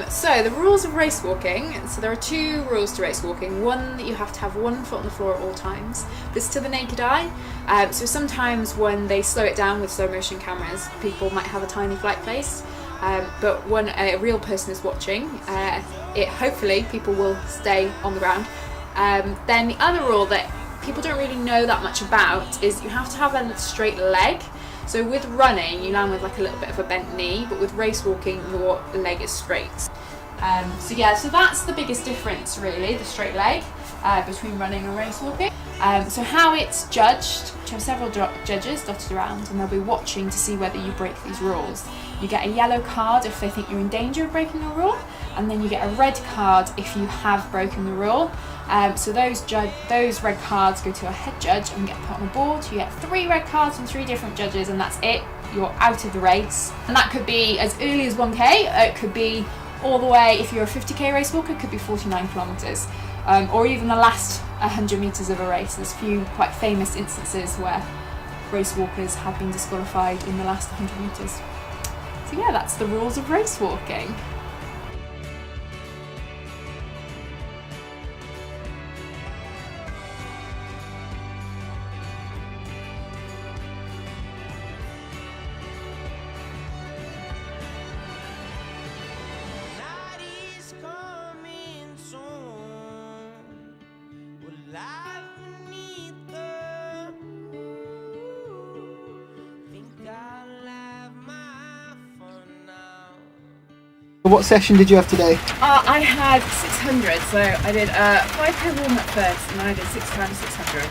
So the rules of race walking, so there are 2 rules to race walking. One, that you have to have 1 foot on the floor at all times. This is to the naked eye. So sometimes when they slow it down with slow motion cameras, people might have a tiny flight place. But when a real person is watching, hopefully people will stay on the ground. Then the other rule that people don't really know that much about is you have to have a straight leg. So with running, you land with like a little bit of a bent knee, but with race walking, your leg is straight. So that's the biggest difference really, the straight leg, between running and race walking. So how it's judged, you have several judges dotted around, and they'll be watching to see whether you break these rules. You get a yellow card if they think you're in danger of breaking a rule, and then you get a red card if you have broken the rule. So those red cards go to a head judge and get put on a board. You get 3 red cards from 3 different judges, and that's it. You're out of the race. And that could be as early as 1k, it could be all the way, if you're a 50k race walker, it could be 49 kilometres, or even the last 100 metres of a race. There's a few quite famous instances where race walkers have been disqualified in the last 100 metres. So yeah, that's the rules of race walking. What session did you have today? I had 600, so I did a 5k warm up first, and then I did 6 times 600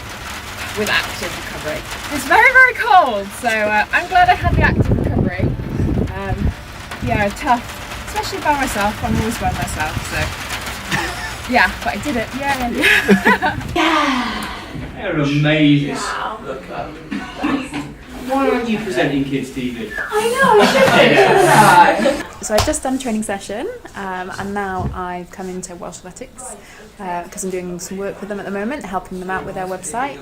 with active recovery. It's very, very cold, so I'm glad I had the active recovery. Yeah, tough, especially by myself. I'm always by myself, so yeah, but I did it. Yeah. Yeah. They're amazing. Wow. Look up. Why aren't you presenting kids TV? I know. So I've just done a training session, and now I've come into Welsh Athletics because I'm doing some work with them at the moment, helping them out with their website.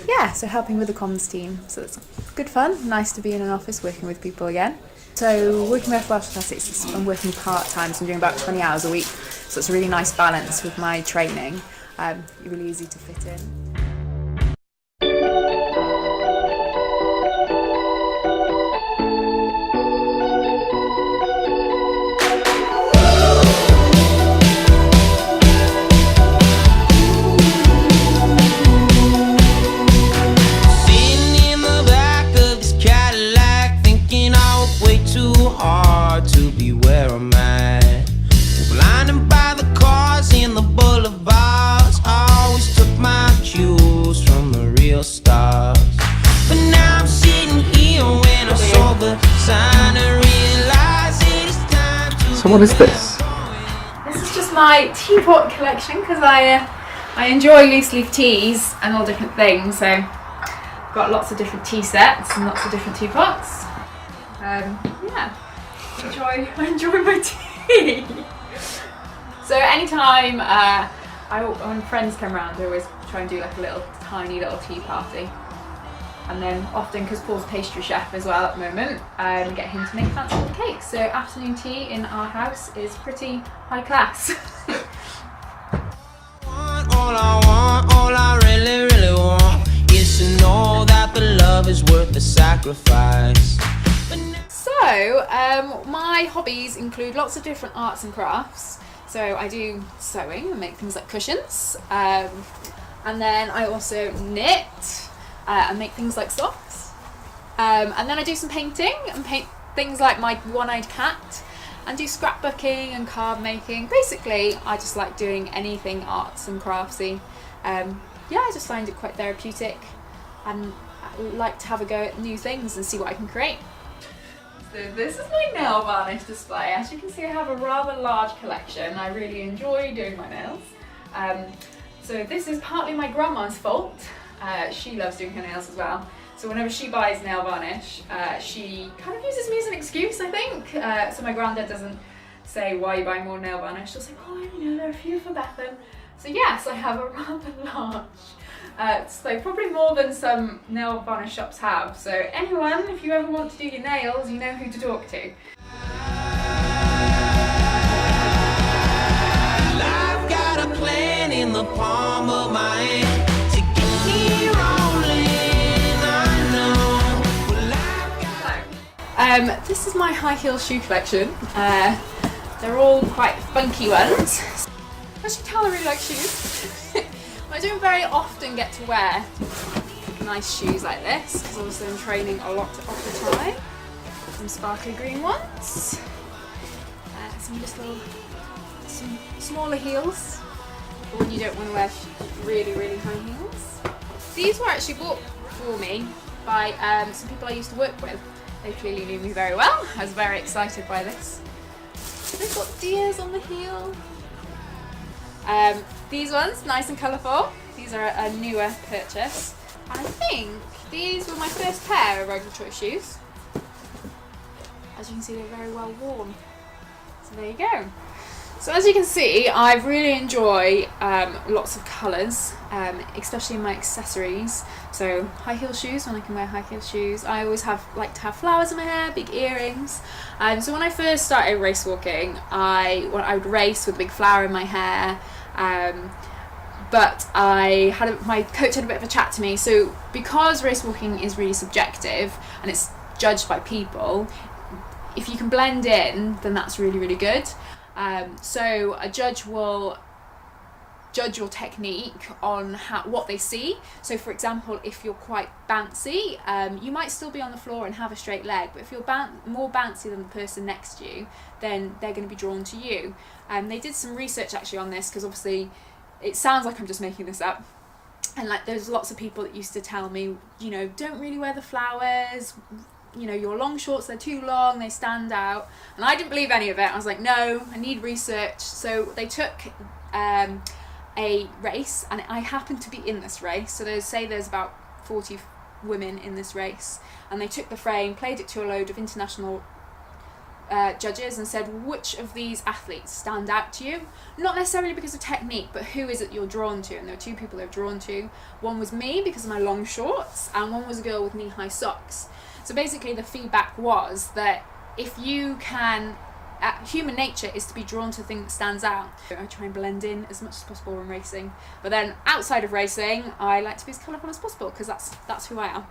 Yeah, so helping with the comms team. So it's good fun, nice to be in an office working with people again. So working with Welsh Athletics, I'm working part-time, so I'm doing about 20 hours a week. So it's a really nice balance with my training, really easy to fit in. So what is this? This is just my teapot collection because I enjoy loose leaf teas and all different things. So I've got lots of different tea sets and lots of different teapots. Yeah, I enjoy my tea. So anytime when friends come around, I always try and do like a tiny little tea party. And then often, because Paul's a pastry chef as well at the moment, get him to make fancy little cakes. So afternoon tea in our house is pretty high class. All I really want is to know that the love is worth the sacrifice. So my hobbies include lots of different arts and crafts. So I do sewing and make things like cushions, and then I also knit. And make things like socks, and then I do some painting and paint things like my one-eyed cat, and do scrapbooking and card making. Basically, I just like doing anything arts and craftsy. Yeah, I just find it quite therapeutic, and I like to have a go at new things and see what I can create. So this is my nail varnish display. As you can see, I have a rather large collection. I really enjoy doing my nails. So this is partly my grandma's fault. She loves doing her nails as well. So whenever she buys nail varnish, she kind of uses me as an excuse, I think. So my granddad doesn't say, why are you buying more nail varnish? She'll say, oh, there are a few for Bethan. So yes, I have a rather large display, probably more than some nail varnish shops have. So anyone, if you ever want to do your nails, you know who to talk to. in the palm of my hand to get me rolling. I know. Well, I've got This is my high heel shoe collection. They're all quite funky ones. As you can tell, I really like shoes. I don't very often get to wear nice shoes like this because obviously I'm training a lot of the time. Some sparkly green ones. Some smaller heels for when you don't want to wear really, really high heels. These were actually bought for me by some people I used to work with. They clearly knew me very well. I was very excited by this. They've got deers on the heel. These ones, nice and colourful. These are a newer purchase. I think these were my first pair of Road Choice shoes. As you can see, they're very well worn. So there you go. So as you can see, I really enjoy lots of colours, especially in my accessories. So high heel shoes, when I can wear high heel shoes. I always like to have flowers in my hair, big earrings. So when I first started race walking, I would race with a big flower in my hair. But my coach had a bit of a chat to me. So because race walking is really subjective and it's judged by people, if you can blend in, then that's really, really good. So a judge will judge your technique on what they see. So for example, if you're quite bouncy, you might still be on the floor and have a straight leg, but if you're more bouncy than the person next to you, then they're going to be drawn to you. They did some research actually on this, because obviously it sounds like I'm just making this up. And like there's lots of people that used to tell me, you know, don't really wear the flowers, you know, your long shorts, they're too long, they stand out. And I didn't believe any of it. I was like, no, I need research. So they took a race, and I happened to be in this race. So there's about 40 women in this race, and they took the frame, played it to a load of international judges and said, which of these athletes stand out to you? Not necessarily because of technique, but who is it you're drawn to? And there were two people they were drawn to. One was me because of my long shorts, and one was a girl with knee-high socks. So basically the feedback was that if you can, human nature is to be drawn to the thing that stands out. I try and blend in as much as possible when racing, but then outside of racing I like to be as colourful as possible because that's who I am.